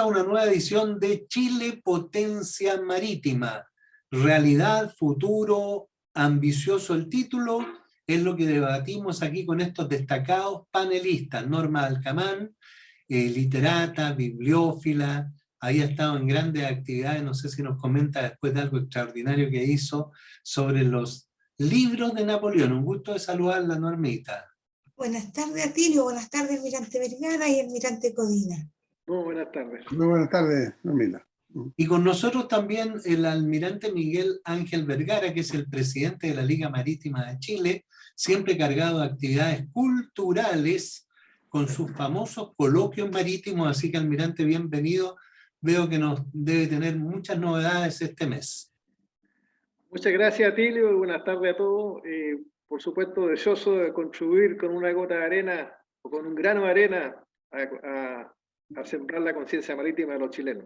a una nueva edición de Chile Potencia Marítima. Realidad, futuro, ambicioso el título, es lo que debatimos aquí con estos destacados panelistas. Norma Alcamán, literata, bibliófila, ahí ha estado en grandes actividades, no sé si nos comenta después de algo extraordinario que hizo sobre los libros de Napoleón. Un gusto de saludarla, Normita. Buenas tardes, Atilio. Buenas tardes, Almirante Vergara y Almirante Codina. Muy buenas tardes. Muy buenas tardes, Normita. Y con nosotros también el almirante Miguel Ángel Vergara, que es el presidente de la Liga Marítima de Chile, siempre cargado de actividades culturales con sus famosos coloquios marítimos. Así que, almirante, bienvenido. Veo que nos debe tener muchas novedades este mes. Muchas gracias, Atilio, y buenas tardes a todos. Por supuesto, deseoso de contribuir con una gota de arena o con un grano de arena a sembrar la conciencia marítima de los chilenos.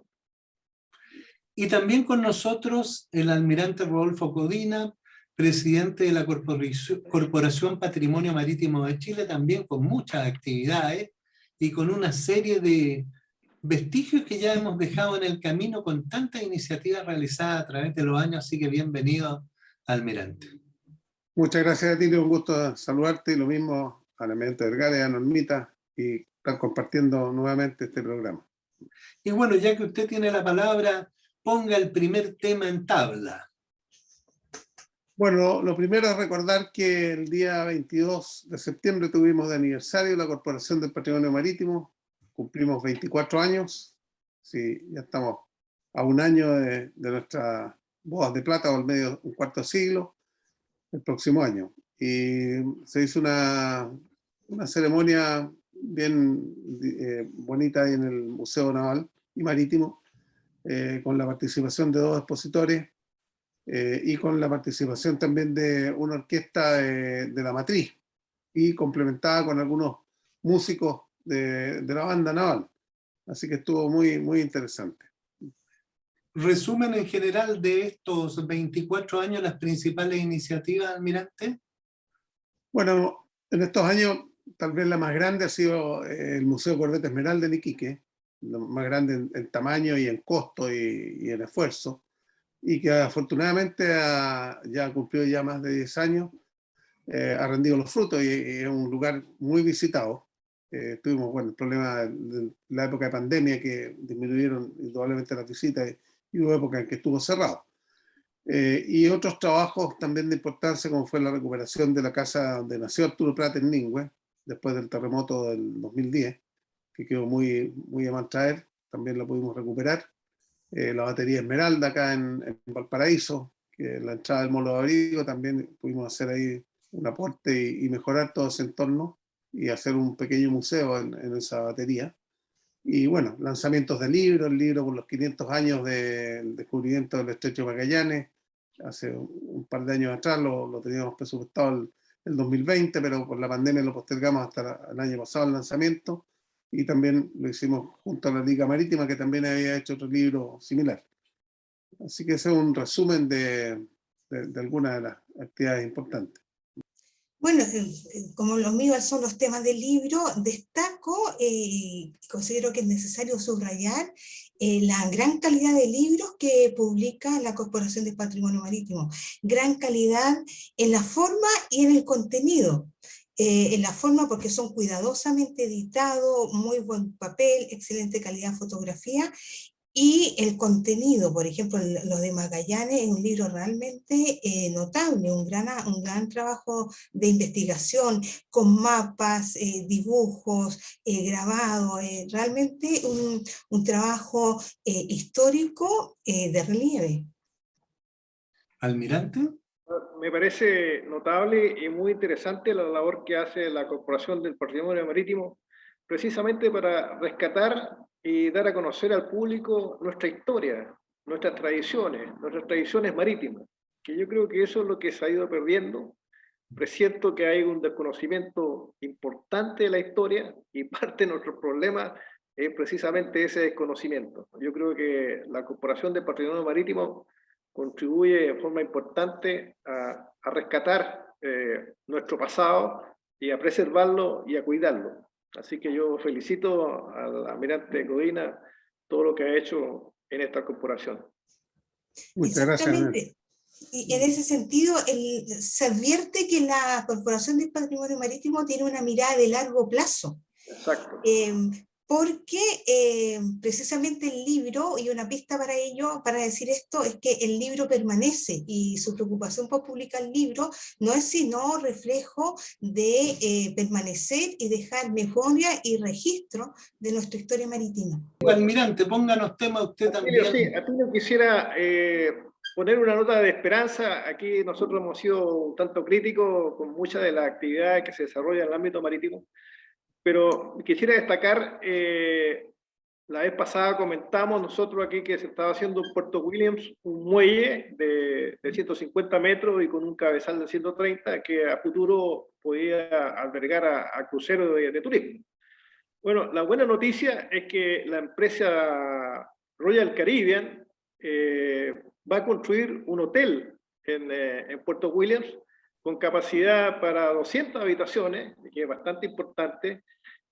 Y también con nosotros el almirante Rodolfo Codina, presidente de la Corporación Patrimonio Marítimo de Chile, también con muchas actividades y con una serie de vestigios que ya hemos dejado en el camino con tantas iniciativas realizadas a través de los años, así que bienvenido, almirante. Muchas gracias a ti, un gusto saludarte, y lo mismo al almirante Vergara y a Normita, y estar compartiendo nuevamente este programa. Y bueno, ya que usted tiene la palabra, ponga el primer tema en tabla. Bueno, lo primero es recordar que el día 22 de septiembre tuvimos de aniversario la Corporación del Patrimonio Marítimo, cumplimos 24 años, sí, ya estamos a un año de nuestra bodas de plata, o un cuarto siglo, el próximo año. Y se hizo una ceremonia bien bonita ahí en el Museo Naval y Marítimo, con la participación de 2 expositores y con la participación también de una orquesta de la matriz, y complementada con algunos músicos de la banda naval. Así que estuvo muy, muy interesante. Resumen en general de estos 24 años, las principales iniciativas, almirante. Bueno, en estos años tal vez la más grande ha sido el Museo Corbeta Esmeralda en Iquique, lo más grande en tamaño y en costo y en esfuerzo, y que afortunadamente ya ha cumplido ya más de 10 años, ha rendido los frutos, y es un lugar muy visitado. Tuvimos, bueno, el problema de la época de pandemia, que disminuyeron indudablemente las visitas, y hubo época en que estuvo cerrado. Y otros trabajos también de importancia, como fue la recuperación de la casa donde nació Arturo Prat en Ningüe, después del terremoto del 2010, que quedó muy, muy a mal traer, también la pudimos recuperar. La batería Esmeralda acá en Valparaíso, que la entrada del Molo de Abrigo, también pudimos hacer ahí un aporte y mejorar todo ese entorno, y hacer un pequeño museo en esa batería. Y bueno, lanzamientos de libros, el libro por los 500 años del descubrimiento del Estrecho de Magallanes, hace un par de años atrás lo teníamos presupuestado el 2020, pero por la pandemia lo postergamos hasta el año pasado el lanzamiento, y también lo hicimos junto a la Liga Marítima, que también había hecho otro libro similar. Así que ese es un resumen de algunas de las actividades importantes. Bueno, como los míos son los temas del libro, destaco y considero que es necesario subrayar la gran calidad de libros que publica la Corporación de Patrimonio Marítimo. Gran calidad en la forma y en el contenido. En la forma porque son cuidadosamente editados, muy buen papel, excelente calidad de fotografía. Y el contenido, por ejemplo, los de Magallanes, es un libro realmente notable, un gran trabajo de investigación, con mapas, dibujos, grabados, realmente un trabajo histórico de relieve. Almirante. Me parece notable y muy interesante la labor que hace la Corporación del Patrimonio Marítimo, precisamente para rescatar y dar a conocer al público nuestra historia, nuestras tradiciones marítimas, que yo creo que eso es lo que se ha ido perdiendo. Presiento que hay un desconocimiento importante de la historia, y parte de nuestros problemas es precisamente ese desconocimiento. Yo creo que la Corporación del Patrimonio Marítimo contribuye de forma importante a rescatar nuestro pasado, y a preservarlo y a cuidarlo. Así que yo felicito al almirante Codina todo lo que ha hecho en esta corporación. Muchas gracias. Exactamente. Y en ese sentido, se advierte que la Corporación del Patrimonio Marítimo tiene una mirada de largo plazo. Exacto. Porque precisamente el libro, y una pista para ello, para decir esto, es que el libro permanece y su preocupación por publicar el libro no es sino reflejo de permanecer y dejar memoria y registro de nuestra historia marítima. Almirante, pónganos tema usted también. Sí, a ti no quisiera poner una nota de esperanza. Aquí nosotros hemos sido un tanto críticos con muchas de las actividades que se desarrollan en el ámbito marítimo, pero quisiera destacar, la vez pasada comentamos nosotros aquí que se estaba haciendo en Puerto Williams un muelle de 150 metros y con un cabezal de 130 que a futuro podía albergar a cruceros de turismo. Bueno, la buena noticia es que la empresa Royal Caribbean va a construir un hotel en Puerto Williams con capacidad para 200 habitaciones, que es bastante importante,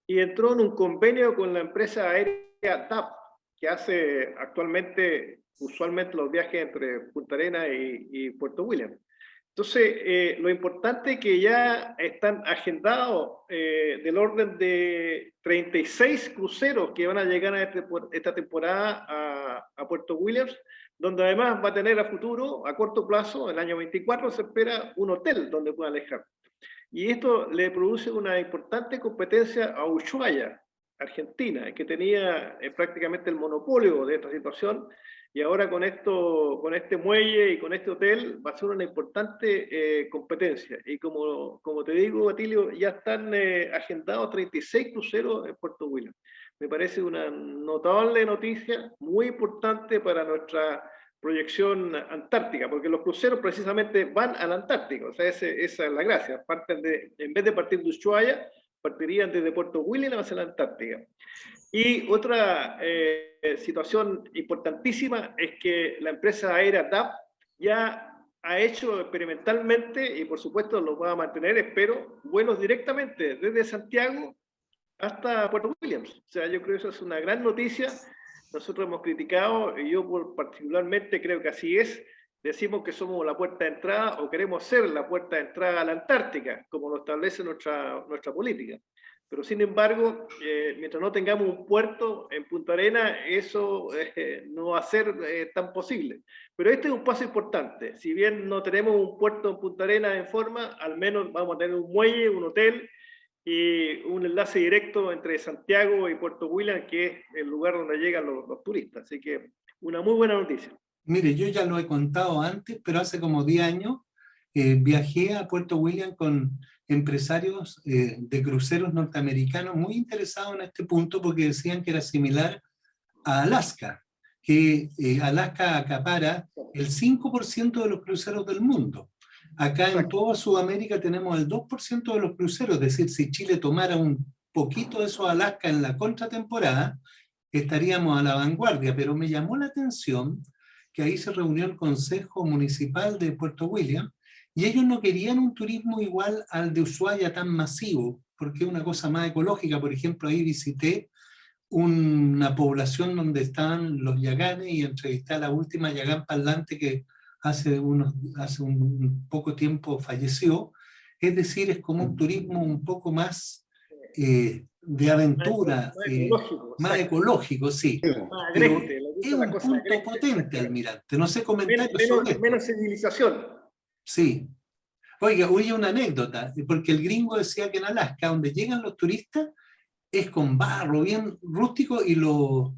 y entró en un convenio con la empresa aérea TAP, que hace actualmente, usualmente, los viajes entre Punta Arenas y Puerto Williams. Entonces, lo importante es que ya están agendados del orden de 36 cruceros que van a llegar a esta temporada a Puerto Williams, donde además va a tener a futuro, a corto plazo, el año 24, se espera un hotel donde puedan alejar. Y esto le produce una importante competencia a Ushuaia, Argentina, que tenía prácticamente el monopolio de esta situación, y ahora con este muelle y con este hotel va a ser una importante competencia. Y como te digo, Atilio, ya están agendados 36 cruceros en Puerto Williams. Me parece una notable noticia, muy importante para nuestra proyección antártica, porque los cruceros precisamente van a la Antártica, o sea, esa es la gracia. En vez de partir de Ushuaia, partirían desde Puerto Williams hacia la Antártica. Y otra situación importantísima es que la empresa aérea TAP ya ha hecho experimentalmente, y por supuesto lo va a mantener, espero, vuelos directamente desde Santiago hasta Puerto Williams. O sea, yo creo que eso es una gran noticia. Nosotros hemos criticado, y yo particularmente creo que así es, decimos que somos la puerta de entrada o queremos ser la puerta de entrada a la Antártica, como lo establece nuestra política. Pero sin embargo, mientras no tengamos un puerto en Punta Arenas, eso no va a ser tan posible. Pero este es un paso importante. Si bien no tenemos un puerto en Punta Arenas en forma, al menos vamos a tener un muelle, un hotel y un enlace directo entre Santiago y Puerto Williams, que es el lugar donde llegan los turistas. Así que una muy buena noticia. Mire, yo ya lo he contado antes, pero hace como 10 años viajé a Puerto Williams con empresarios de cruceros norteamericanos muy interesados en este punto porque decían que era similar a Alaska, que Alaska acapara el 5% de los cruceros del mundo. Acá en toda Sudamérica tenemos el 2% de los cruceros, es decir, si Chile tomara un poquito de eso a Alaska en la contratemporada, estaríamos a la vanguardia, pero me llamó la atención que ahí se reunió el Consejo Municipal de Puerto Williams y ellos no querían un turismo igual al de Ushuaia tan masivo, porque es una cosa más ecológica. Por ejemplo, ahí visité una población donde estaban los yaganes y entrevisté a la última yagán parlante que hace un poco tiempo falleció. Es decir, es como un turismo un poco más de aventura, más ecológico, sí. Pero es un punto potente, almirante. No sé comentarios sobre esto. Menos civilización. Sí. Oiga, oye, una anécdota, porque el gringo decía que en Alaska, donde llegan los turistas, es con barro, bien rústico, y los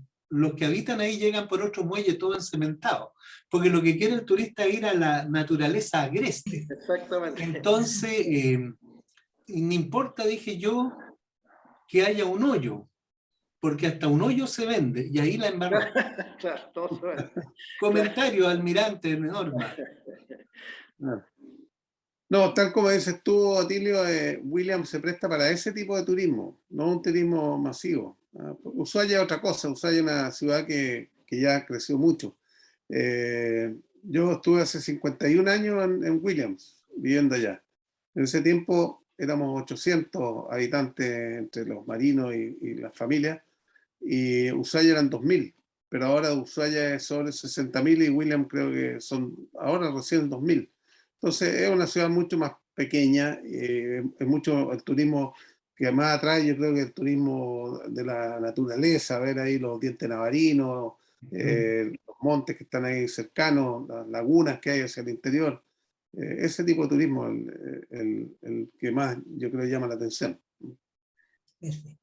que habitan ahí llegan por otro muelle todo encementado, porque lo que quiere el turista es ir a la naturaleza agreste. Exactamente. Entonces, no importa, dije yo, que haya un hoyo, porque hasta un hoyo se vende, y ahí la embarró. Claro, todo se vende. Comentario, almirante Norma. No, tal como dices tú, Atilio, Williams se presta para ese tipo de turismo, no un turismo masivo. Ushuaia es otra cosa, Ushuaia es una ciudad que ya creció mucho. Yo estuve hace 51 años en Williams, viviendo allá. En ese tiempo éramos 800 habitantes entre los marinos y las familias, y Ushuaia eran 2000. pero ahora Ushuaia es sobre 60.000 y William creo que son ahora recién 2.000. Entonces es una ciudad mucho más pequeña, es mucho el turismo que más atrae, yo creo que el turismo de la naturaleza, ver ahí los dientes navarinos, los montes que están ahí cercanos, las lagunas que hay hacia el interior. Ese tipo de turismo es el que más yo creo llama la atención. Perfecto.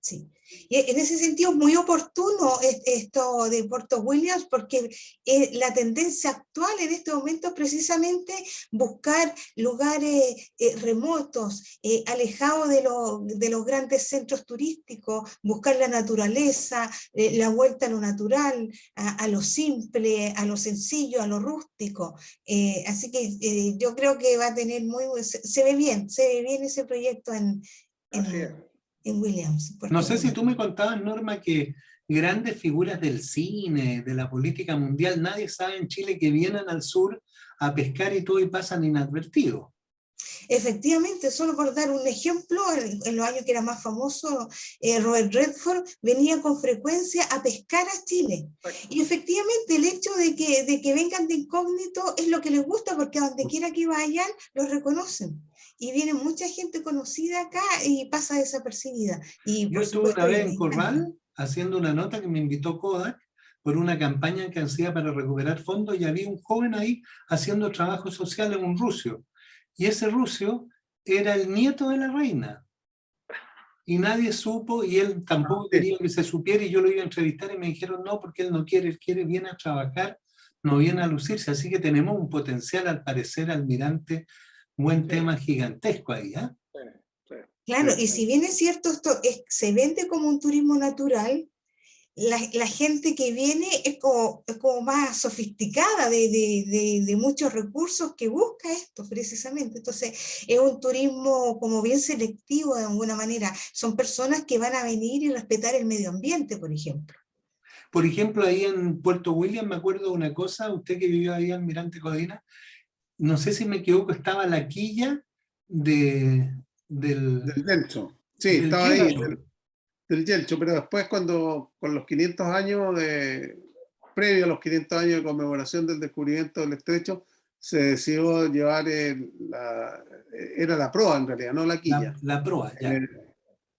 Sí. Y en ese sentido es muy oportuno esto de Puerto Williams, porque la tendencia actual en este momento es precisamente buscar lugares remotos, alejados de los grandes centros turísticos, buscar la naturaleza, la vuelta a lo natural, a lo simple, a lo sencillo, a lo rústico. Así que yo creo que va a tener se ve bien ese proyecto Así es. en Williams. No sé si tú me contabas, Norma, que grandes figuras del cine, de la política mundial, nadie sabe en Chile que vienen al sur a pescar y todo y pasan inadvertidos. Efectivamente, solo por dar un ejemplo, en los años que era más famoso, Robert Redford venía con frecuencia a pescar a Chile. Y efectivamente el hecho de que vengan de incógnito es lo que les gusta, porque a donde quiera que vayan los reconocen. Y viene mucha gente conocida acá y pasa desapercibida. Y Yo estuve una vez en Corral haciendo una nota que me invitó Kodak por una campaña que hacía para recuperar fondos y había un joven ahí haciendo trabajo social en un ruso. Y ese ruso era el nieto de la reina. Y nadie supo, y él tampoco quería que se supiera, y yo lo iba a entrevistar y me dijeron no, porque él no quiere, él quiere, viene a trabajar, no viene a lucirse. Así que tenemos un potencial, al parecer, almirante, buen tema gigantesco ahí, ¿eh? Claro, y si bien es cierto, se vende como un turismo natural, la gente que viene es como más sofisticada, de muchos recursos, que busca esto precisamente. Entonces es un turismo como bien selectivo de alguna manera. Son personas que van a venir y respetar el medio ambiente, por ejemplo. Por ejemplo, ahí en Puerto William me acuerdo de una cosa, usted que vivió ahí, almirante Codina, no sé si me equivoco, estaba la quilla del Yelcho. Sí, del estaba ahí, Yelcho. del Yelcho, pero después cuando con los 500 años previo a los 500 años de conmemoración del descubrimiento del estrecho, se decidió llevar era la proa en realidad, no la quilla, La proa, ya.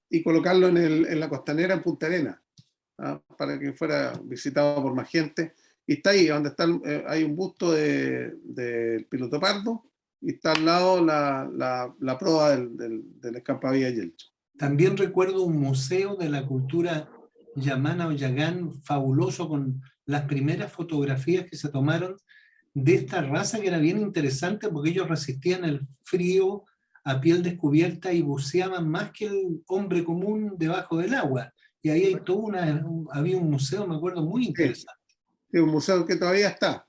y colocarlo en la costanera en Punta Arenas, ¿ah? Para que fuera visitado por más gente. Y está ahí, donde está, hay un busto del piloto Pardo, y está al lado la proa del escampavías Yelcho. También recuerdo un museo de la cultura yamana o yagán fabuloso con las primeras fotografías que se tomaron de esta raza, que era bien interesante porque ellos resistían el frío a piel descubierta y buceaban más que el hombre común debajo del agua. Y ahí hay había un museo, me acuerdo, muy interesante. Sí, un museo que todavía está.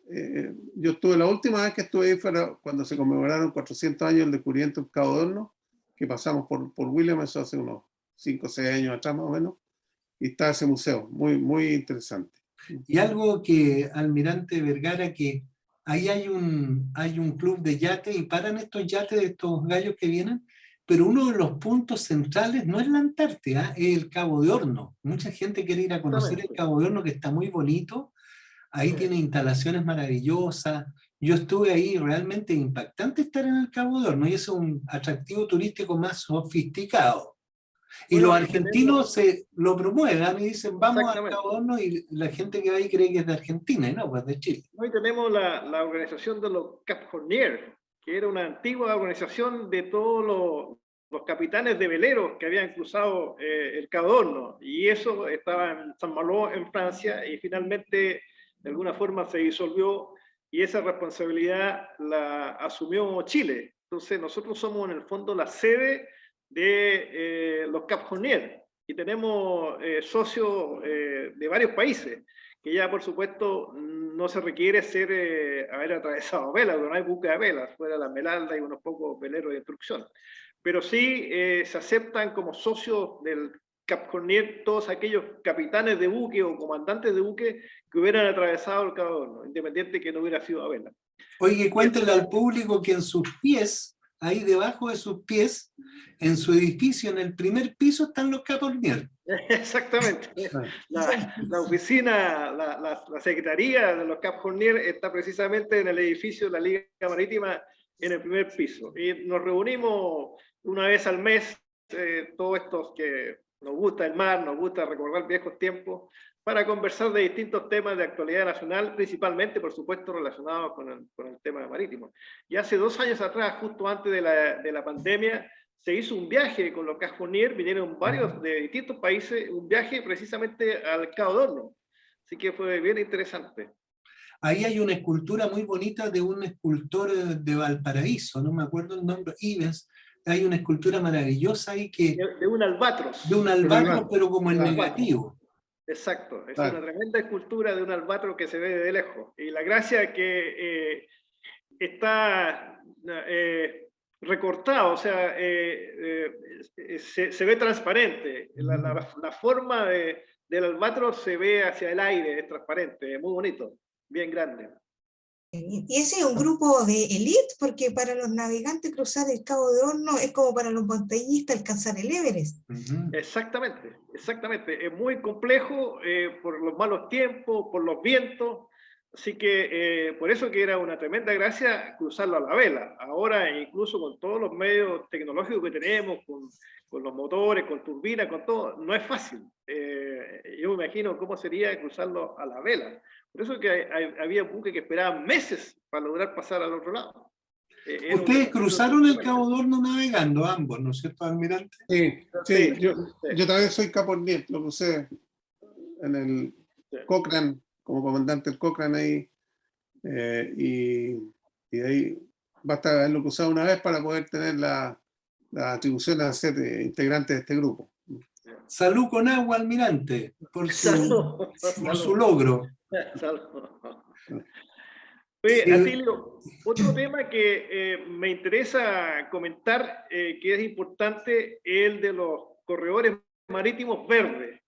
Yo estuve, la última vez que estuve ahí fue cuando se conmemoraron 400 años del descubrimiento del Cabo de Hornos, que pasamos por William, eso hace unos 5 o 6 años atrás más o menos, y está ese museo, muy, muy interesante. Y algo que, almirante Vergara, que ahí hay un club de yate y paran estos yates, estos gallos que vienen, pero uno de los puntos centrales no es la Antártida, es el Cabo de Hornos. Mucha gente quiere ir a conocer el Cabo de Hornos, que está muy bonito. Ahí tiene instalaciones maravillosas. Yo estuve ahí, realmente impactante estar en el Cabo de Hornos, y es un atractivo turístico más sofisticado. Y Bueno, los argentinos lo promueven y dicen vamos al exactamente. Cabo de Hornos, y la gente que va ahí cree que es de Argentina, y no, pues de Chile. Hoy tenemos la organización de los Cap Hornier, que era una antigua organización de todos los capitanes de veleros que habían cruzado el Cabo de Hornos, y eso estaba en Saint-Malo, en Francia, y finalmente de alguna forma se disolvió, y esa responsabilidad la asumió Chile. Entonces nosotros somos en el fondo la sede de los Cap Hornier, y tenemos socios de varios países, que ya por supuesto no se requiere haber atravesado velas, porque no hay buque de velas, fuera de la Esmeralda y unos pocos veleros de instrucción. Pero sí se aceptan como socios del Cap Hornier todos aquellos capitanes de buque o comandantes de buque que hubieran atravesado el Cabo de Hornos, independiente que no hubiera sido a vela. Oye, cuéntenle al público que en sus pies ahí debajo de sus pies, en su edificio, en el primer piso, están los Cap Hornier. Exactamente. La oficina, la secretaría de los Cap Hornier está precisamente en el edificio de la Liga Marítima, en el primer piso. Y nos reunimos una vez al mes, todos estos que nos gusta el mar, nos gusta recordar viejos tiempos, para conversar de distintos temas de actualidad nacional, principalmente, por supuesto, relacionados con el tema marítimo. Y hace 2 años atrás, justo antes de la pandemia, se hizo un viaje con los Cap Hornier, vinieron varios de distintos países, un viaje precisamente al Cabo de Hornos. Así que fue bien interesante. Ahí hay una escultura muy bonita de un escultor de Valparaíso, no me acuerdo el nombre, Ives. Hay una escultura maravillosa ahí que... De un albatros. De un albatros, pero como en negativo. Exacto, es una tremenda escultura de un albatros que se ve de lejos. Y la gracia es que está recortado, o sea, se ve transparente. La forma del albatros se ve hacia el aire, es transparente, es muy bonito, bien grande. Y ese es un grupo de élite, porque para los navegantes cruzar el Cabo de Hornos es como para los montañistas alcanzar el Everest. Exactamente, exactamente. Es muy complejo por los malos tiempos, por los vientos, así que por eso que era una tremenda gracia cruzarlo a la vela. Ahora, incluso con todos los medios tecnológicos que tenemos, con los motores, con turbinas, con todo, no es fácil. Yo me imagino cómo sería cruzarlo a la vela. Por eso que había buques que esperaban meses para lograr pasar al otro lado. Ustedes cruzaron el Cabo de Hornos navegando, ambos, ¿no es cierto, almirante? Sí. Yo también soy Cap Hornier, lo puse en el Cochrane, como comandante del Cochrane ahí, y de ahí basta haberlo cruzado una vez para poder tener la atribución a ser integrante de este grupo. Salud con agua, almirante, por su logro. Oye, Atilio, otro tema que me interesa comentar, que es importante, es el de los corredores marítimos verdes.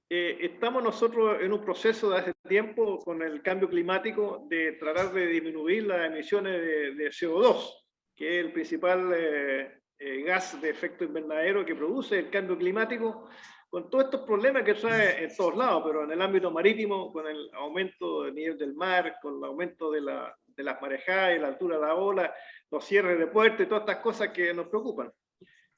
Estamos nosotros en un proceso de hace tiempo con el cambio climático de tratar de disminuir las emisiones de CO2, que es el principal gas de efecto invernadero que produce el cambio climático, con todos estos problemas que trae en todos lados, pero en el ámbito marítimo, con el aumento del nivel del mar, con el aumento de las marejadas y la altura de la ola, los cierres de puertos y todas estas cosas que nos preocupan.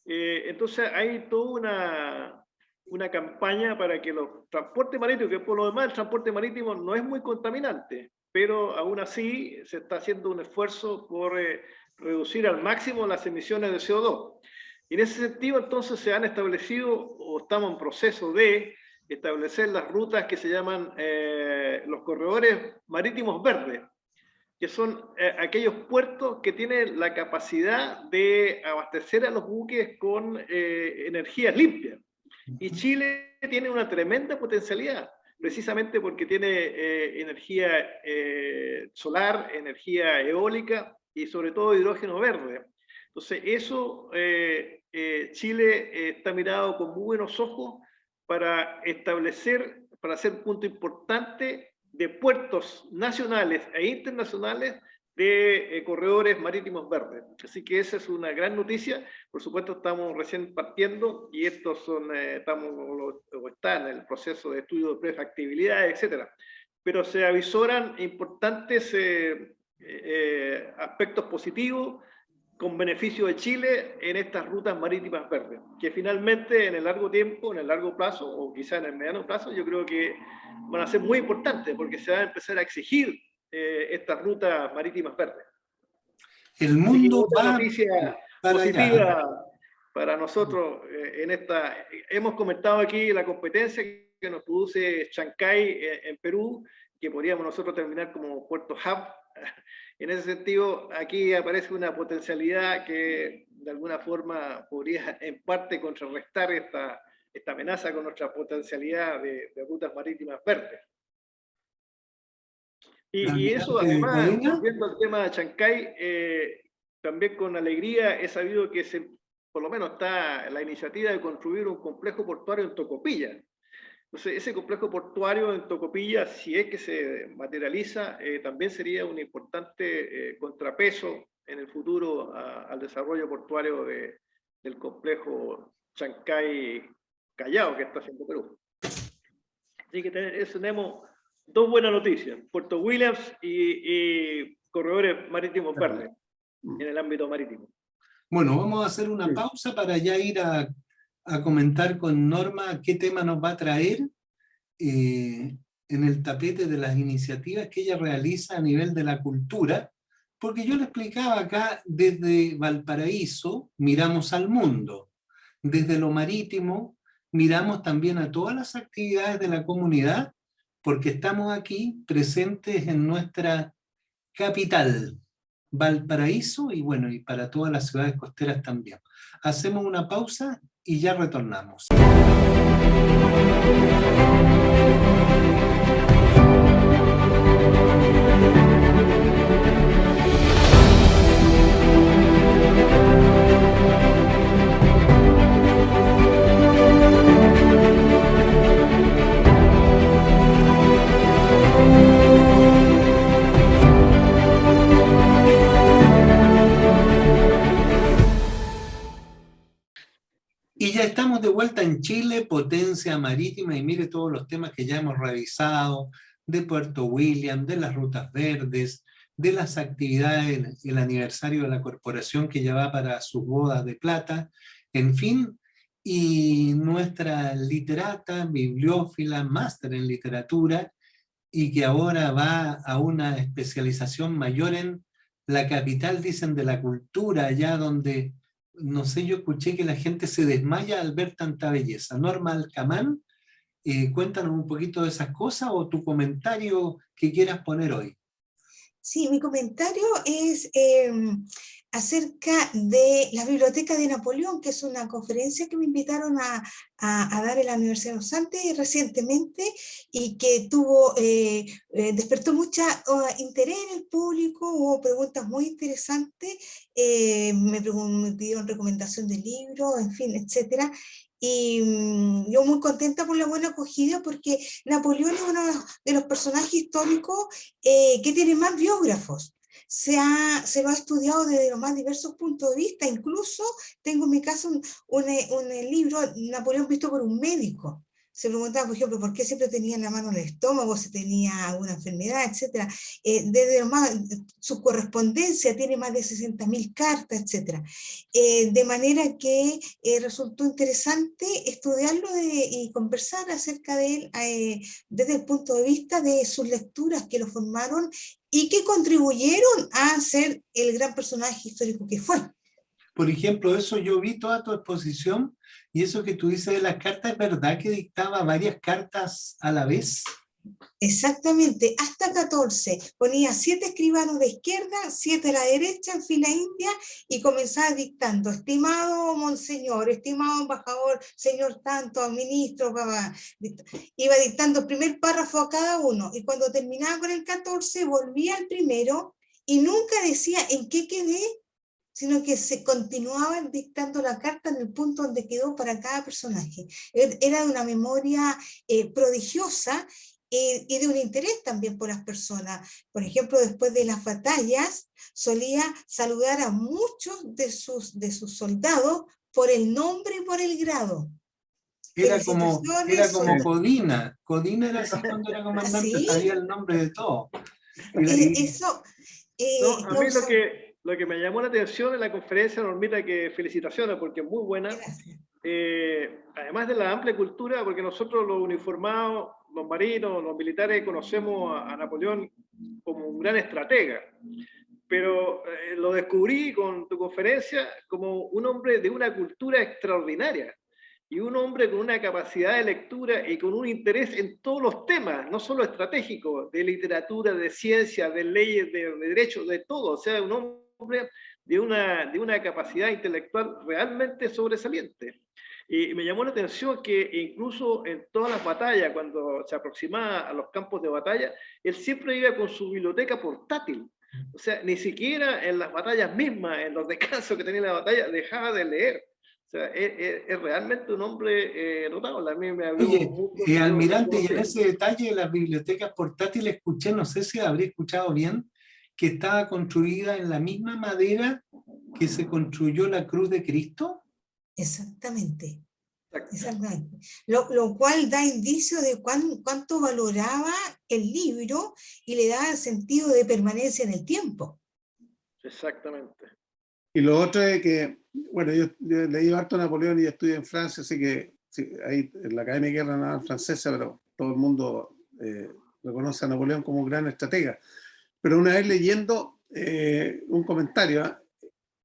Entonces hay toda una campaña para que los transportes marítimos, que por lo demás el transporte marítimo no es muy contaminante, pero aún así se está haciendo un esfuerzo por reducir al máximo las emisiones de CO2. Y en ese sentido, entonces, se han establecido, o estamos en proceso de establecer las rutas que se llaman los corredores marítimos verdes, que son aquellos puertos que tienen la capacidad de abastecer a los buques con energías limpias. Y Chile tiene una tremenda potencialidad, precisamente porque tiene energía solar, energía eólica y sobre todo hidrógeno verde. Entonces, eso Chile está mirado con muy buenos ojos para establecer, para ser un punto importante de puertos nacionales e internacionales de corredores marítimos verdes. Así que esa es una gran noticia. Por supuesto, estamos recién partiendo y estos son, están en el proceso de estudio de prefactibilidad, etc. Pero se avisoran importantes aspectos positivos con beneficio de Chile en estas rutas marítimas verdes, que finalmente en el largo tiempo, en el largo plazo, o quizá en el mediano plazo, yo creo que van a ser muy importantes, porque se va a empezar a exigir estas rutas marítimas verdes. El mundo va noticia positiva allá para nosotros en esta. Hemos comentado aquí la competencia que nos produce Chancay en Perú, que podríamos nosotros terminar como puerto hub. En ese sentido, aquí aparece una potencialidad que de alguna forma podría en parte contrarrestar esta amenaza con nuestra potencialidad de rutas marítimas verdes. Y eso además, volviendo al tema de Chancay, también con alegría he sabido que por lo menos está la iniciativa de construir un complejo portuario en Tocopilla. Entonces, ese complejo portuario en Tocopilla, si es que se materializa, también sería un importante contrapeso en el futuro al desarrollo portuario del complejo Chancay-Callao que está haciendo Perú. Así que tenemos dos buenas noticias, Puerto Williams y corredores marítimos verdes en el ámbito marítimo. Bueno, vamos a hacer una pausa para ya ir a comentar con Norma qué tema nos va a traer en el tapete de las iniciativas que ella realiza a nivel de la cultura, porque yo le explicaba acá, desde Valparaíso miramos al mundo, desde lo marítimo miramos también a todas las actividades de la comunidad, porque estamos aquí presentes en nuestra capital, Valparaíso, y bueno, y para todas las ciudades costeras también. Hacemos una pausa y ya retornamos. Y ya estamos de vuelta en Chile, potencia marítima, y mire todos los temas que ya hemos revisado, de Puerto William, de las rutas verdes, de las actividades, el aniversario de la corporación que ya va para sus bodas de plata, en fin, y nuestra literata, bibliófila, máster en literatura, y que ahora va a una especialización mayor en la capital, dicen, de la cultura, allá donde... No sé, yo escuché que la gente se desmaya al ver tanta belleza. Norma Alcamán, cuéntanos un poquito de esas cosas o tu comentario que quieras poner hoy. Sí, mi comentario es acerca de la Biblioteca de Napoleón, que es una conferencia que me invitaron a dar en la Universidad de los Andes recientemente y que despertó mucha interés en el público, hubo preguntas muy interesantes, me pidieron recomendación de libros, en fin, etcétera. Y yo muy contenta por la buena acogida, porque Napoleón es uno de los personajes históricos que tiene más biógrafos. Se lo ha estudiado desde los más diversos puntos de vista, incluso tengo en mi casa un libro, Napoleón visto por un médico. Se preguntaba, por ejemplo, por qué siempre tenía en la mano el estómago, si tenía alguna enfermedad, etc. Su correspondencia tiene más de 60.000 cartas, etc. De manera que resultó interesante estudiarlo y conversar acerca de él desde el punto de vista de sus lecturas que lo formaron y que contribuyeron a ser el gran personaje histórico que fue. Por ejemplo, eso yo vi toda tu exposición, y eso que tú dices de las cartas, ¿es verdad que dictaba varias cartas a la vez? Exactamente, hasta 14. Ponía 7 escribanos de izquierda, 7 a la derecha en fila india y comenzaba dictando: estimado monseñor, estimado embajador, señor tanto, ministro, papá. Iba dictando el primer párrafo a cada uno, y cuando terminaba con el 14 volvía al primero y nunca decía en qué quedé, sino que se continuaba dictando la carta en el punto donde quedó para cada personaje. Era de una memoria prodigiosa y de un interés también por las personas. Por ejemplo, después de las batallas, solía saludar a muchos de sus soldados por el nombre y por el grado. Era como Codina. Codina era así cuando era comandante, ¿sí? Sabía el nombre de todo. A mí lo que me llamó la atención en la conferencia, Normita, que felicitaciones porque es muy buena, además de la amplia cultura, porque nosotros los uniformados, los marinos, los militares, conocemos a Napoleón como un gran estratega, pero lo descubrí con tu conferencia como un hombre de una cultura extraordinaria y un hombre con una capacidad de lectura y con un interés en todos los temas, no solo estratégicos, de literatura, de ciencia, de leyes, de derecho, de todo. O sea, un hombre de una capacidad intelectual realmente sobresaliente. Y me llamó la atención que incluso en todas las batallas, cuando se aproximaba a los campos de batalla, él siempre iba con su biblioteca portátil. O sea, ni siquiera en las batallas mismas, en los descansos que tenía la batalla, dejaba de leer. O sea, es realmente un hombre notable. A mí me habló. Oye, almirante, y en ese detalle de las bibliotecas portátiles escuché, no sé si habré escuchado bien, que estaba construida en la misma madera que se construyó la cruz de Cristo? Exactamente. Exacto. Exactamente. Lo cual da indicio de cuánto valoraba el libro y le da sentido de permanencia en el tiempo. Exactamente. Y lo otro es que, bueno, yo leí harto Napoleón y estudié en Francia, así que sí, ahí en la Academia de Guerra Naval Francesa, pero todo el mundo reconoce a Napoleón como un gran estratega. Pero una vez leyendo un comentario,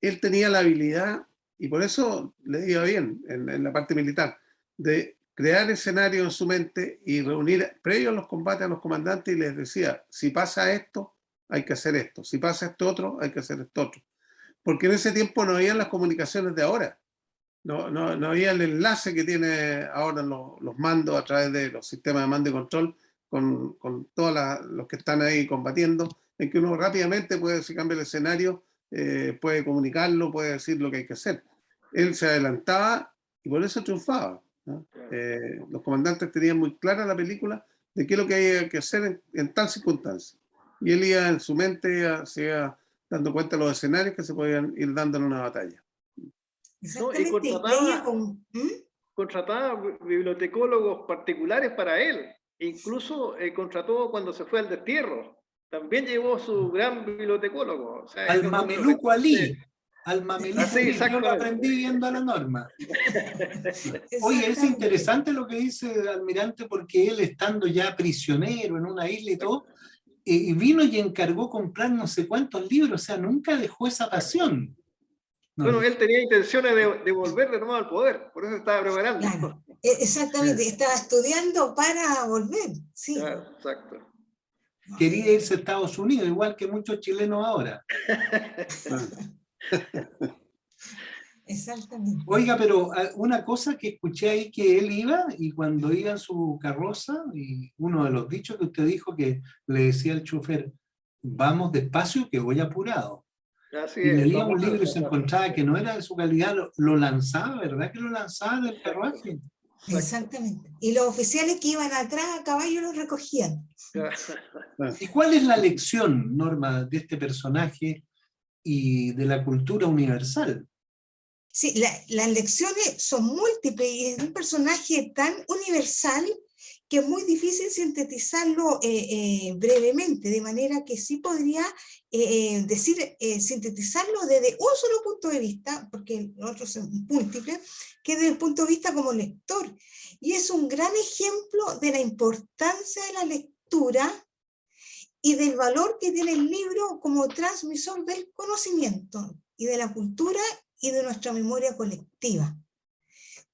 él tenía la habilidad, y por eso le iba bien en la parte militar, de crear escenarios en su mente y reunir previo a los combates a los comandantes y les decía, si pasa esto, hay que hacer esto, si pasa esto otro, hay que hacer esto otro. Porque en ese tiempo no había las comunicaciones de ahora. No había el enlace que tiene ahora los mandos a través de los sistemas de mando y control con todos los que están ahí combatiendo, en que uno rápidamente puede, si cambia el escenario, puede comunicarlo, puede decir lo que hay que hacer. Él se adelantaba y por eso triunfaba, ¿no? Los comandantes tenían muy clara la película de qué es lo que había que hacer en tal circunstancia. Y él iba en su mente, se iba dando cuenta de los escenarios que se podían ir dando en una batalla. No, y Exactamente. Leía con... contrataba bibliotecólogos particulares para él. Incluso contrató cuando se fue al destierro. También llevó su gran bibliotecólogo. O sea, Al era un hombre mameluco Ali. realmente- Al mameluco Así, Ali. Yo lo exactamente. aprendí viendo a la Norma. Oye, es Exactamente. interesante lo que dice el almirante, porque él, estando ya prisionero en una isla y todo, vino y encargó comprar no sé cuántos libros, o sea, nunca dejó esa pasión. No, Bueno, él tenía intenciones de volver de nuevo al poder, por eso estaba preparando. Claro, exactamente. Estaba estudiando para volver. Sí. Claro, exacto. quería irse a Estados Unidos, igual que muchos chilenos ahora. Exactamente. Oiga, pero una cosa que escuché ahí, que él iba, y cuando iba en su carroza, y uno de los dichos que usted dijo, que le decía al chofer, vamos despacio que voy apurado. Así Y es, leía vamos un libro y se a- encontraba que no era de su calidad, lo lanzaba, ¿verdad que lo lanzaba del carruaje? Exactamente. Y los oficiales que iban atrás a caballo los recogían. ¿Y cuál es la lección, Norma, de este personaje y de la cultura universal? Sí, las lecciones son múltiples y es un personaje tan universal que es muy difícil sintetizarlo brevemente, de manera que sí podría sintetizarlo desde un solo punto de vista, porque los otros son múltiples, que desde el punto de vista como lector. Y es un gran ejemplo de la importancia de la lectura y del valor que tiene el libro como transmisor del conocimiento y de la cultura y de nuestra memoria colectiva.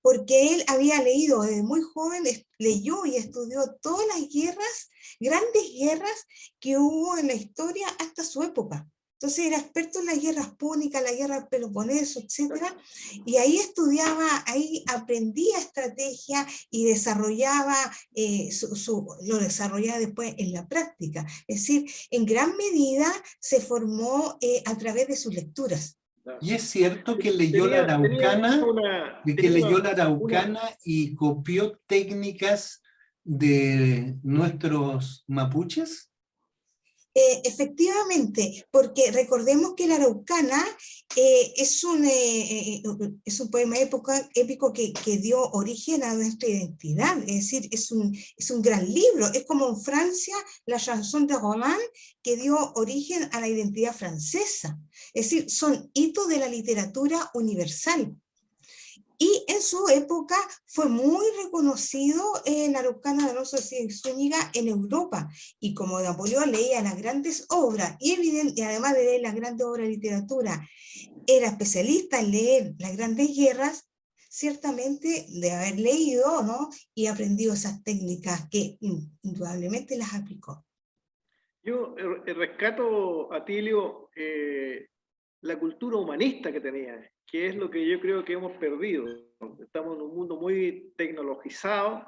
Porque él había leído desde muy joven, leyó y estudió todas las guerras, grandes guerras que hubo en la historia hasta su época. Entonces era experto en las guerras púnicas, la guerra del Peloponeso, etc. Y ahí estudiaba, ahí aprendía estrategia y desarrollaba, lo desarrollaba después en la práctica. Es decir, en gran medida se formó a través de sus lecturas. Y es cierto que leyó la Araucana y copió técnicas de nuestros mapuches. Efectivamente, porque recordemos que la Araucana es un poema épico que dio origen a nuestra identidad, es decir, es un gran libro, es como en Francia la chanson de Roland, que dio origen a la identidad francesa, es decir, son hitos de la literatura universal. Y en su época fue muy reconocido la Araucana de Alonso de Zúñiga en Europa. Y como Napoleón leía las grandes obras, y además de leer las grandes obras de literatura, era especialista en leer las grandes guerras, ciertamente de haber leído, ¿no? Y aprendido esas técnicas que indudablemente las aplicó. Yo rescato, Atilio, la cultura humanista que tenía, que es lo que yo creo que hemos perdido. Estamos en un mundo muy tecnologizado,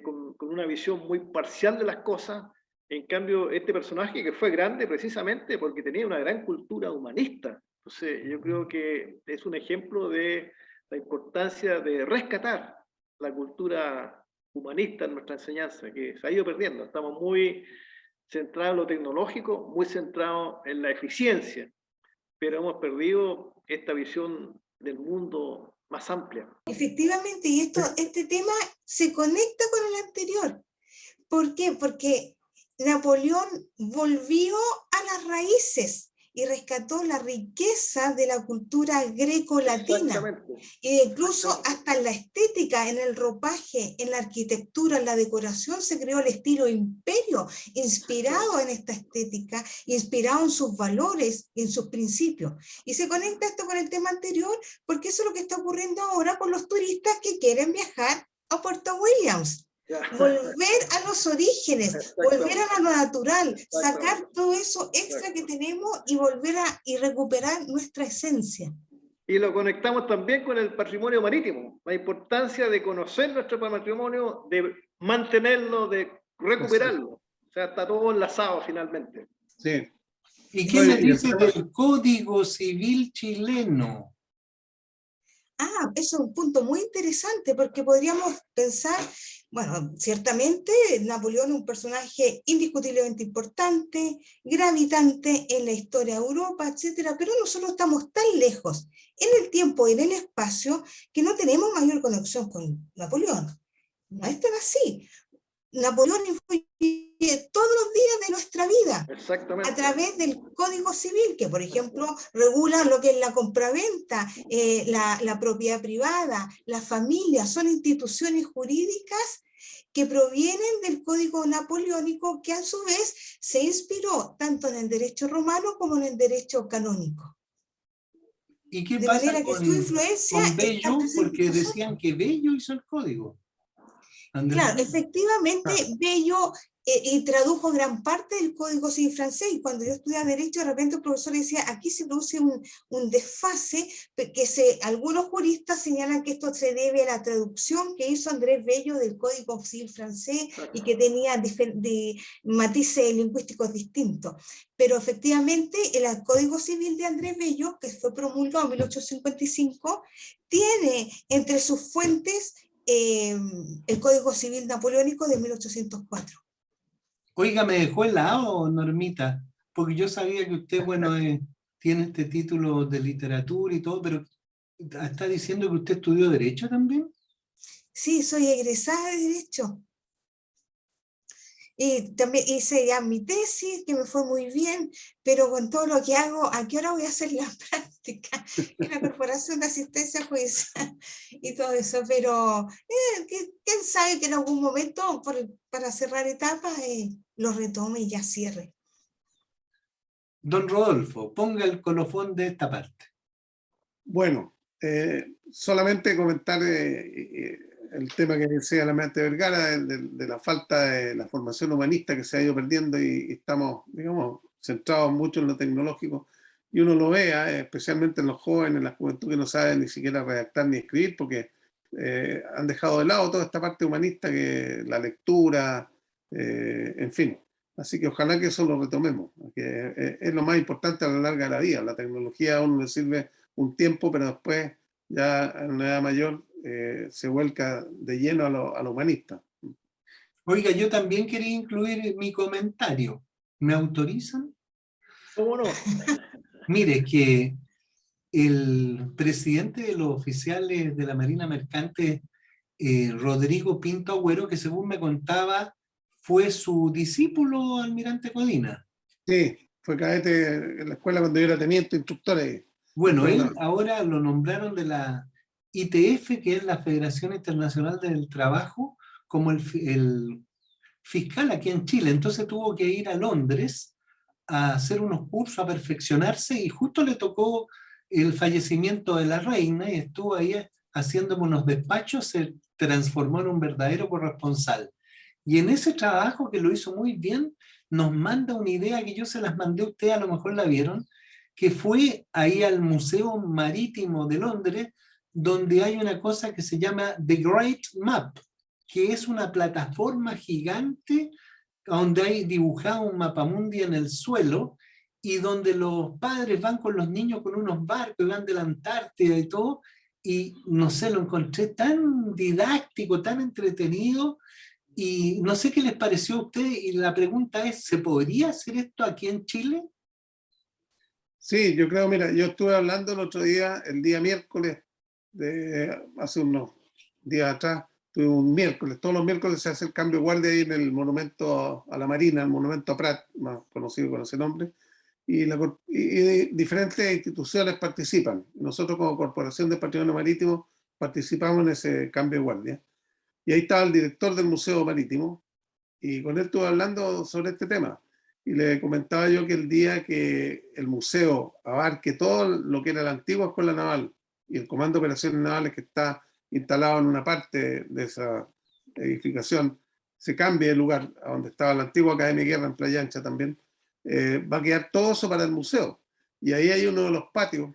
con una visión muy parcial de las cosas. En cambio, este personaje que fue grande precisamente porque tenía una gran cultura humanista. Entonces, yo creo que es un ejemplo de la importancia de rescatar la cultura humanista en nuestra enseñanza, que se ha ido perdiendo. Estamos muy centrado en lo tecnológico, muy centrado en la eficiencia, pero hemos perdido esta visión del mundo más amplia. Efectivamente, y este tema se conecta con el anterior. ¿Por qué? Porque Napoleón volvió a las raíces y rescató la riqueza de la cultura greco-latina. E incluso hasta en la estética, en el ropaje, en la arquitectura, en la decoración, se creó el estilo imperio, inspirado en esta estética, inspirado en sus valores y en sus principios. Y se conecta esto con el tema anterior, porque eso es lo que está ocurriendo ahora con los turistas que quieren viajar a Puerto Williams. Volver a los orígenes, volver a lo natural, sacar todo eso extra que tenemos y volver y recuperar nuestra esencia. Y lo conectamos también con el patrimonio marítimo, la importancia de conocer nuestro patrimonio, de mantenerlo, de recuperarlo. O sea, está todo enlazado finalmente. Sí. ¿Y qué me dice del Código Civil chileno? Eso es un punto muy interesante porque podríamos pensar, bueno, ciertamente Napoleón es un personaje indiscutiblemente importante, gravitante en la historia de Europa, etcétera, pero nosotros estamos tan lejos en el tiempo y en el espacio que no tenemos mayor conexión con Napoleón. No es tan así. Napoleón influye todos los días de nuestra vida a través del Código Civil, que por ejemplo regula lo que es la compraventa, la propiedad privada, la familia, son instituciones jurídicas que provienen del Código Napoleónico, que a su vez se inspiró tanto en el derecho romano como en el derecho canónico. ¿Y qué de pasa manera que con, su influencia con Bello? Porque nosotros. decían que Bello hizo el código. Andrés Claro, Bello. efectivamente, Bello tradujo gran parte del Código Civil francés, y cuando yo estudiaba Derecho, de repente el profesor decía, aquí se produce un desfase, que algunos juristas señalan que esto se debe a la traducción que hizo Andrés Bello del Código Civil francés y que tenía matices lingüísticos distintos. Pero efectivamente el Código Civil de Andrés Bello, que fue promulgado en 1855, tiene entre sus fuentes el Código Civil Napoleónico de 1804. Oiga, me dejó helado, Normita, porque yo sabía que usted, bueno, tiene este título de literatura y todo, pero ¿está diciendo que usted estudió Derecho también? Sí, soy egresada de Derecho. Y también hice ya mi tesis, que me fue muy bien, pero con todo lo que hago, ¿a qué hora voy a hacer la práctica en la Corporación de Asistencia Judicial y todo eso? Pero quién sabe que en algún momento, para cerrar etapas, lo retome y ya cierre. Don Rodolfo, ponga el colofón de esta parte. Bueno, solamente comentar el tema que decía la Mente Vergara, de la falta de la formación humanista que se ha ido perdiendo y estamos, digamos, centrados mucho en lo tecnológico, y uno lo vea, especialmente en los jóvenes, en la juventud que no sabe ni siquiera redactar ni escribir, porque han dejado de lado toda esta parte humanista, que la lectura, en fin. Así que ojalá que eso lo retomemos, que es lo más importante a la larga de la vida. La tecnología a uno le sirve un tiempo, pero después, ya en una edad mayor, se vuelca de lleno a lo humanista. Oiga, yo también quería incluir mi comentario. ¿Me autorizan? ¿Cómo no? Mire, que el presidente de los oficiales de la Marina Mercante, Rodrigo Pinto Agüero, que según me contaba, fue su discípulo, almirante Codina. Sí, fue cadete en la escuela cuando yo era teniente instructor ahí. Bueno, él ahora lo nombraron de la ITF, que es la Federación Internacional del Trabajo, como el fiscal aquí en Chile. Entonces tuvo que ir a Londres a hacer unos cursos, a perfeccionarse, y justo le tocó el fallecimiento de la reina y estuvo ahí haciendo unos despachos, se transformó en un verdadero corresponsal. Y en ese trabajo, que lo hizo muy bien, nos manda una idea que yo se las mandé a ustedes, a lo mejor la vieron, que fue ahí al Museo Marítimo de Londres, donde hay una cosa que se llama The Great Map, que es una plataforma gigante donde hay dibujado un mapamundi en el suelo, y donde los padres van con los niños con unos barcos y van de la Antártida y todo, y no sé, lo encontré tan didáctico, tan entretenido, Y no sé qué les pareció a ustedes, y la pregunta es, ¿se podría hacer esto aquí en Chile? Sí, yo creo, mira, yo estuve hablando el otro día, el día miércoles, hace unos días atrás, tuve un miércoles, todos los miércoles se hace el cambio de guardia ahí en el monumento a la Marina, el monumento a Prat, más conocido con ese nombre, y diferentes instituciones participan. Nosotros como Corporación de Patrimonio Marítimo participamos en ese cambio de guardia. Y ahí estaba el director del Museo Marítimo, y con él estuve hablando sobre este tema. Y le comentaba yo que el día que el museo abarque todo lo que era la antigua Escuela Naval y el Comando de Operaciones Navales que está instalado en una parte de esa edificación, se cambie de lugar a donde estaba la antigua Academia de Guerra en Playa Ancha también, va a quedar todo eso para el museo. Y ahí hay uno de los patios,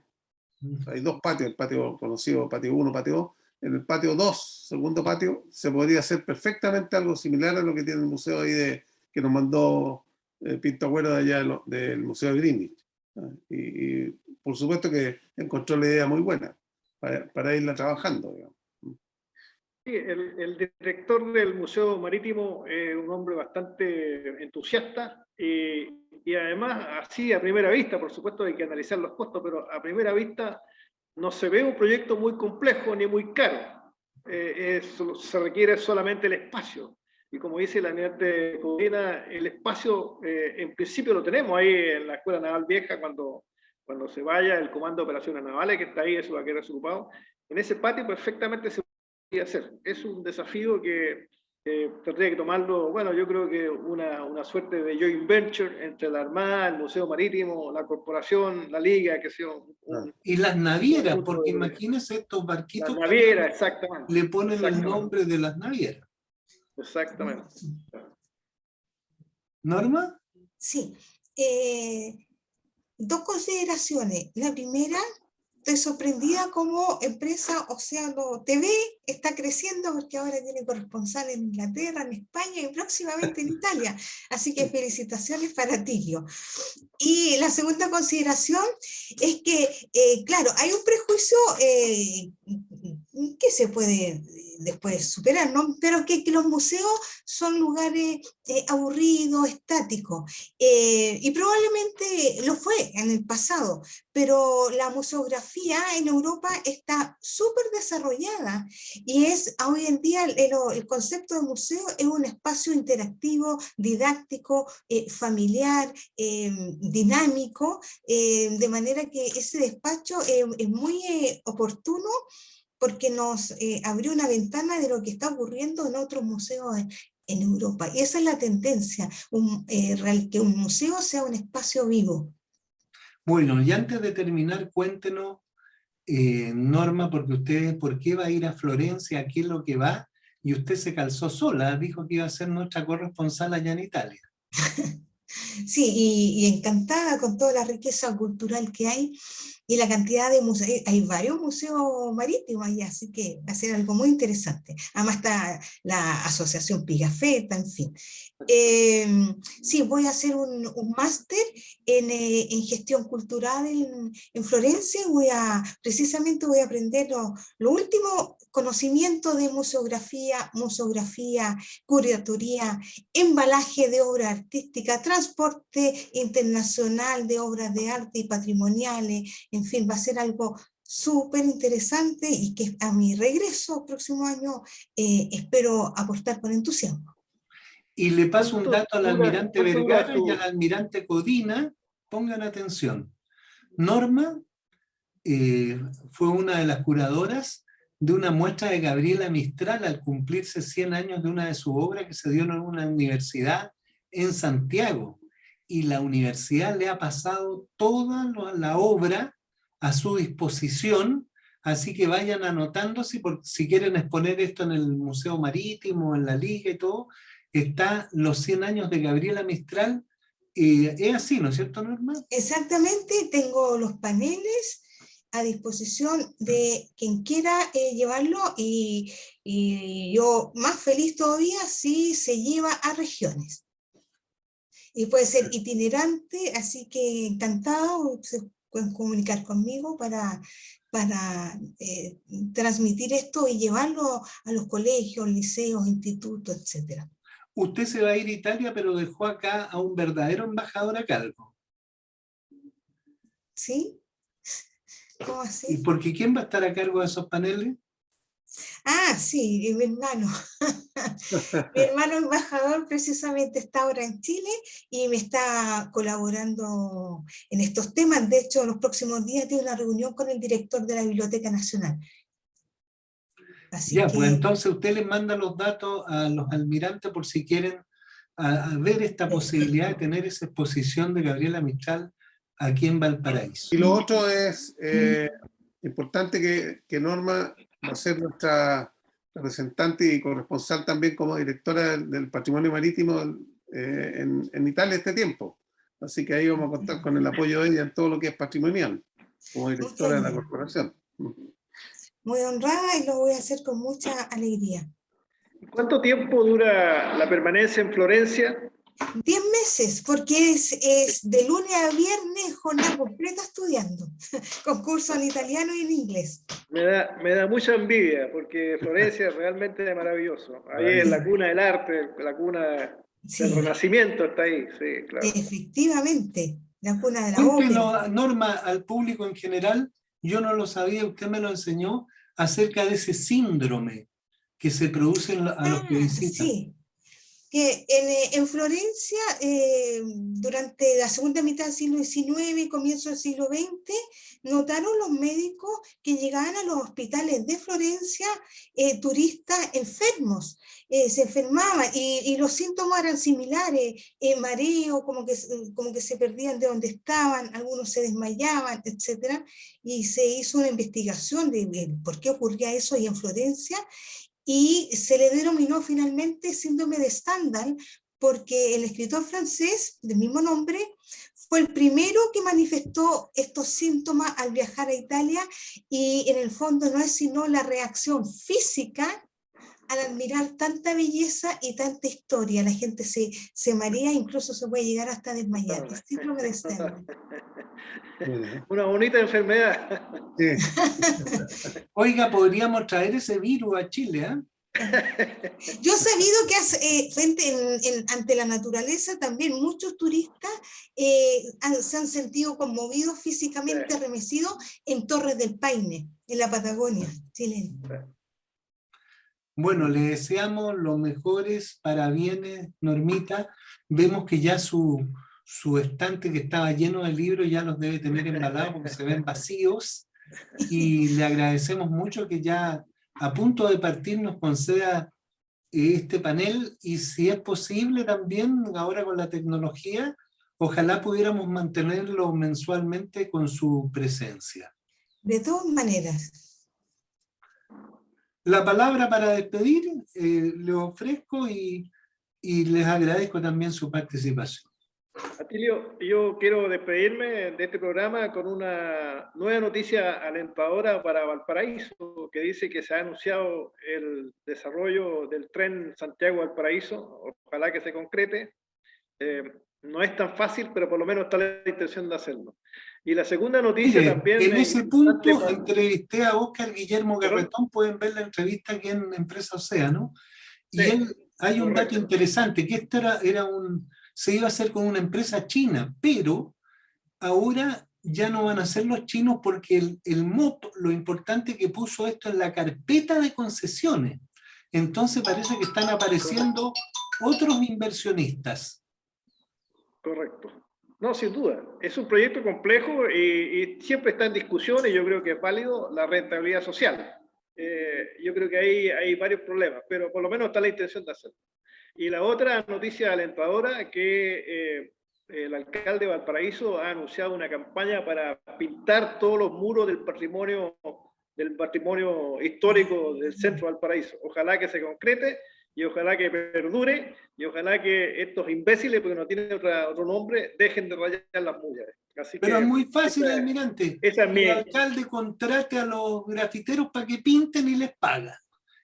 hay dos patios, el patio conocido, patio 1, patio 2. En el patio 2, segundo patio, se podría hacer perfectamente algo similar a lo que tiene el museo ahí que nos mandó Pinto Agüero de allá del Museo de Greenwich. Y por supuesto que encontró la idea muy buena para irla trabajando, digamos. Sí, el director del Museo Marítimo es un hombre bastante entusiasta y además, así a primera vista, por supuesto hay que analizar los costos, pero a primera vista no se ve un proyecto muy complejo ni muy caro. Se requiere solamente el espacio. Y como dice la almirante Codina, el espacio en principio lo tenemos ahí en la Escuela Naval Vieja cuando se vaya el Comando de Operaciones Navales, que está ahí, eso va a quedar desocupado. En ese patio perfectamente se podría hacer. Es un desafío que tendría que tomarlo, bueno, yo creo que una suerte de joint venture entre la Armada, el Museo Marítimo, la Corporación, la Liga, que sea Y las navieras, conjunto porque de imagínense estos barquitos las que navieras, exactamente. le ponen el Exactamente. nombre de las navieras. Exactamente. ¿Norma? Sí. Dos consideraciones. La primera, estoy sorprendida como empresa Océano TV está creciendo porque ahora tiene corresponsal en Inglaterra, en España y próximamente en Italia. Así que felicitaciones para Tilio. Y la segunda consideración es que, claro, hay un prejuicio que se puede después superar, ¿no? Pero que los museos son lugares aburridos, estáticos, y probablemente lo fue en el pasado, pero la museografía en Europa está súper desarrollada y es hoy en día el concepto de museo es un espacio interactivo, didáctico, familiar, dinámico, de manera que ese despacho es muy oportuno porque nos abrió una ventana de lo que está ocurriendo en otros museos en Europa. Y esa es la tendencia, que un museo sea un espacio vivo. Bueno, y antes de terminar, cuéntenos, Norma, porque usted, ¿por qué va a ir a Florencia? ¿A qué es lo que va? Y usted se calzó sola, dijo que iba a ser nuestra corresponsal allá en Italia. Sí, y encantada con toda la riqueza cultural que hay y la cantidad de museos. Hay varios museos marítimos allá, así que va a ser algo muy interesante. Además está la Asociación Pigafetta, en fin. Sí, voy a hacer un máster en gestión cultural en Florencia. Precisamente voy a aprender lo último conocimiento de museografía, curatoría, embalaje de obra artística, transporte internacional de obras de arte y patrimoniales, en fin, va a ser algo súper interesante y que a mi regreso próximo año espero aportar con entusiasmo. Y le paso un dato al almirante ¿Cuánto dura Vergara y al almirante Codina, pongan atención. Norma fue una de las curadoras de una muestra de Gabriela Mistral al cumplirse 100 años de una de sus obras que se dio en una universidad en Santiago. Y la universidad le ha pasado toda la obra a su disposición, así que vayan anotándose, si quieren exponer esto en el Museo Marítimo, en la Liga y todo, está los 100 años de Gabriela Mistral. Es así, ¿no es cierto, Norma? Exactamente, tengo los paneles a disposición de quien quiera llevarlo y yo más feliz todavía si se lleva a regiones. Y puede ser itinerante, así que encantado, se pueden comunicar conmigo para para transmitir esto y llevarlo a los colegios, liceos, institutos, etc. Usted se va a ir a Italia, pero dejó acá a un verdadero embajador a cargo. ¿Sí? ¿Cómo ¿Y así? porque quién va a estar a cargo de esos paneles? Ah, sí, mi hermano. Mi hermano embajador precisamente está ahora en Chile y me está colaborando en estos temas. De hecho, los próximos días tiene una reunión con el director de la Biblioteca Nacional. Así Ya, pues que entonces usted les manda los datos a los almirantes por si quieren a ver esta posibilidad de tener esa exposición de Gabriela Mistral aquí en Valparaíso. Y lo otro es importante que Norma va a ser nuestra representante y corresponsal también como directora del Patrimonio Marítimo en Italia este tiempo. Así que ahí vamos a contar con el apoyo de ella en todo lo que es patrimonial, como directora de la corporación. muy honrada y lo voy a hacer con mucha alegría. ¿Cuánto tiempo dura la permanencia en Florencia? 10 meses, porque es de lunes a viernes jornada completa estudiando, con cursos en italiano y en inglés. Me da mucha envidia, porque Florencia es realmente maravilloso. Ahí es la cuna del arte, la cuna del Renacimiento, está ahí, sí, claro. Efectivamente, la cuna de la Cuéntenos, ópera. Norma, al público en general, yo no lo sabía, usted me lo enseñó, acerca de ese síndrome que se produce a los que visitan. Sí, que en Florencia, durante la segunda mitad del siglo XIX y comienzo del siglo XX, notaron los médicos que llegaban a los hospitales de Florencia turistas enfermos, se enfermaban y los síntomas eran similares, mareo, como que se perdían de donde estaban, algunos se desmayaban, etc. Y se hizo una investigación de por qué ocurría eso ahí en Florencia, y se le denominó finalmente síndrome de Stendhal, porque el escritor francés del mismo nombre fue el primero que manifestó estos síntomas al viajar a Italia, y en el fondo no es sino la reacción física al admirar tanta belleza y tanta historia. La gente se marea, incluso se puede llegar hasta desmayar. El síndrome de Stendhal. Una bonita enfermedad. Sí. Oiga, podríamos traer ese virus a Chile, ¿eh? Yo he sabido que ante la naturaleza también muchos turistas se han sentido conmovidos físicamente, remecidos en Torres del Paine, en la Patagonia chilena. Bueno, le deseamos los mejores parabienes, Normita. Vemos que ya su estante que estaba lleno de libros ya los debe tener embalados porque se ven vacíos. Y le agradecemos mucho que ya a punto de partir nos conceda este panel, y si es posible también ahora con la tecnología, ojalá pudiéramos mantenerlo mensualmente con su presencia. De todas maneras. La palabra para despedir le ofrezco y les agradezco también su participación. Atilio, yo quiero despedirme de este programa con una nueva noticia alentadora para Valparaíso, que dice que se ha anunciado el desarrollo del tren Santiago-Valparaíso. Ojalá que se concrete. No es tan fácil, pero por lo menos está la intención de hacerlo. Y la segunda noticia también... En ese punto entrevisté a Óscar Guillermo Garretón, pueden ver la entrevista aquí en Empresa Océano, y sí, hay un dato interesante, que esto se iba a hacer con una empresa china, pero ahora ya no van a ser los chinos porque el MOP, lo importante que puso esto en la carpeta de concesiones. Entonces parece que están apareciendo otros inversionistas. Correcto. No, sin duda. Es un proyecto complejo y siempre está en discusión, y yo creo que es válido la rentabilidad social. Yo creo que hay varios problemas, pero por lo menos está la intención de hacerlo. Y la otra noticia alentadora, que el alcalde de Valparaíso ha anunciado una campaña para pintar todos los muros del patrimonio histórico del centro de Valparaíso. Ojalá que se concrete y ojalá que perdure, y ojalá que estos imbéciles, porque no tienen otro nombre, dejen de rayar las mullas. Pero es muy fácil, almirante. El alcalde contrate a los grafiteros para que pinten y les paga.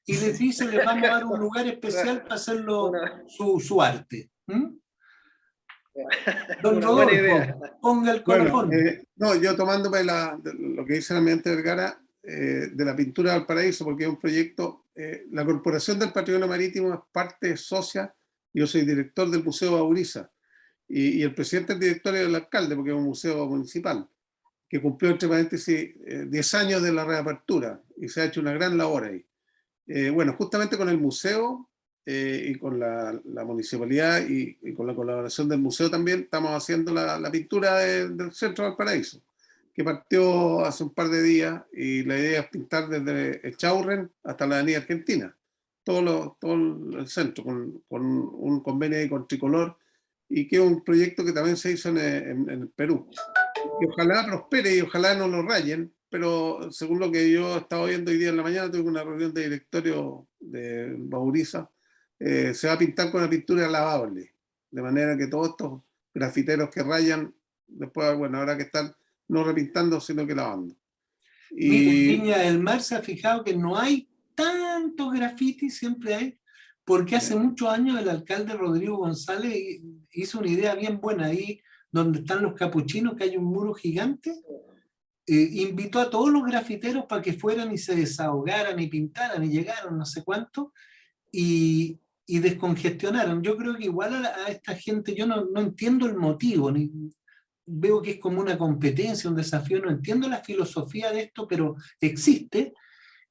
Y les dice, les vamos a dar un lugar especial para hacer su arte. Don Rodolfo, ponga el corazón. Bueno, yo tomándome lo que dice el almirante Vergara, de la pintura de Valparaíso, porque es un proyecto, la Corporación del Patrimonio Marítimo es parte socia, yo soy director del Museo Bauriza, y el presidente del directorio del alcalde, porque es un museo municipal, que cumplió, entre paréntesis, 10 años de la reapertura, y se ha hecho una gran labor ahí. Bueno, justamente con el museo y con la municipalidad y con la colaboración del museo también, estamos haciendo la pintura del centro de Valparaíso, que partió hace un par de días, y la idea es pintar desde Echaurren hasta la Avenida Argentina, todo el centro, con un convenio ahí con Tricolor, y que es un proyecto que también se hizo en el Perú. Y ojalá prospere y ojalá no lo rayen, pero según lo que yo he estado viendo hoy día en la mañana, tuve una reunión de directorio de Bauriza, se va a pintar con una pintura lavable, de manera que todos estos grafiteros que rayan, después, bueno, habrá que estar no repintando, sino que lavando. Mira, en Viña del Mar se ha fijado que no hay tantos grafitis, siempre hay, porque hace muchos años el alcalde Rodrigo González hizo una idea bien buena ahí, donde están los capuchinos, que hay un muro gigante, invitó a todos los grafiteros para que fueran y se desahogaran y pintaran y llegaron no sé cuánto, y descongestionaron. Yo creo que igual a esta gente, yo no entiendo el motivo, veo que es como una competencia, un desafío, no entiendo la filosofía de esto, pero existe,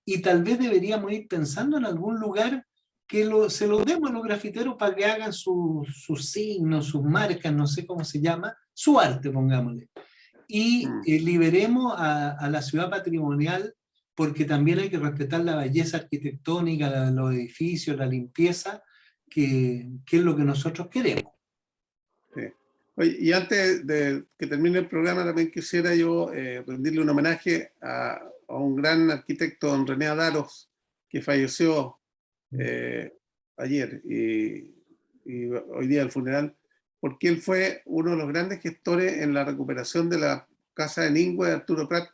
y tal vez deberíamos ir pensando en algún lugar que se lo demos a los grafiteros para que hagan sus signos, sus marcas, no sé cómo se llama, su arte, pongámosle. Y liberemos a la ciudad patrimonial, porque también hay que respetar la belleza arquitectónica de los edificios, la limpieza, que es lo que nosotros queremos. Sí. Oye, y antes de que termine el programa, también quisiera yo rendirle un homenaje a un gran arquitecto, don René Adaros, que falleció ayer y hoy día el funeral, porque él fue uno de los grandes gestores en la recuperación de la casa de Ningüe de Arturo Prat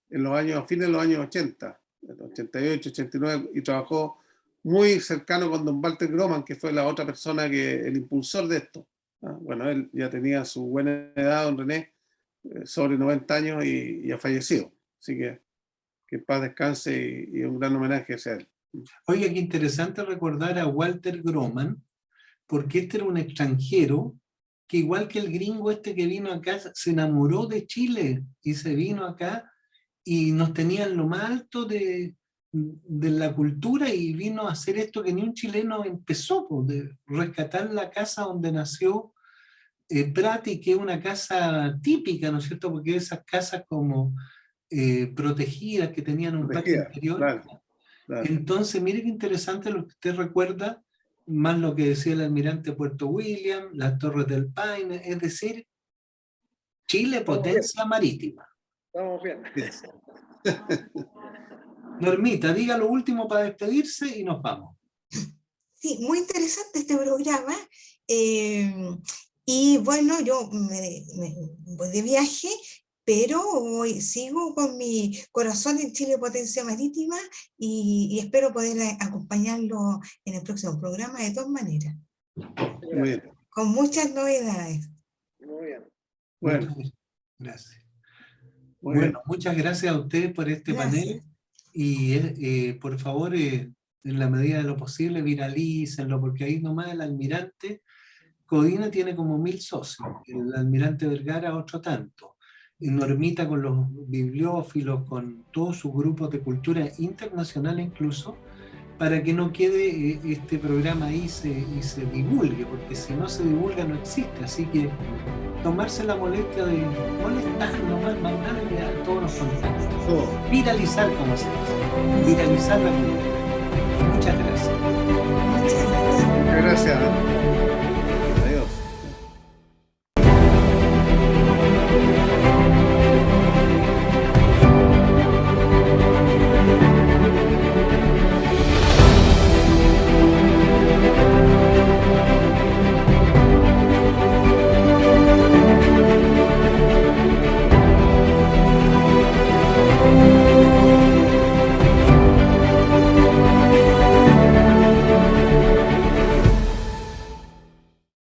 en los años, a fines de los años 80, 88, 89, y trabajó muy cercano con don Walter Groman, que fue la otra persona el impulsor de esto. Bueno, él ya tenía su buena edad, don René, sobre 90 años, y ha fallecido. Así que en paz descanse, y un gran homenaje hacia él. Oye, qué interesante recordar a Walter Groman, porque este era un extranjero que, igual que el gringo este que vino acá, se enamoró de Chile y se vino acá y nos tenía en lo más alto de la cultura, y vino a hacer esto que ni un chileno empezó, pues, de rescatar la casa donde nació Prat, y que es una casa típica, ¿no es cierto? Porque esas casas como protegidas, que tenían un patio interior. Claro. Entonces, mire qué interesante lo que usted recuerda, más lo que decía el almirante Puerto William, las Torres del Paine, es decir, Chile, potencia marítima. Estamos bien. Normita, diga lo último para despedirse y nos vamos. Sí, muy interesante este programa. Y bueno, yo me voy de viaje, pero sigo con mi corazón en Chile Potencia Marítima, y espero poder acompañarlo en el próximo programa de todas maneras. Muy bien. Con muchas novedades. Muy bien. Bueno, gracias. Bueno, bien. Muchas gracias a ustedes por este panel, y por favor, en la medida de lo posible, viralícenlo, porque ahí nomás el almirante Codina tiene como 1000 socios, el almirante Vergara otro tanto, y Normita con los bibliófilos, con todos sus grupos de cultura internacional incluso, para que no quede este programa ahí y se divulgue, porque si no se divulga no existe. Así que tomarse la molestia de molestar, nomás mandarle a todos los contactos, viralizar, como se dice, viralizar la cultura. Muchas gracias. Muchas gracias. Muchas gracias.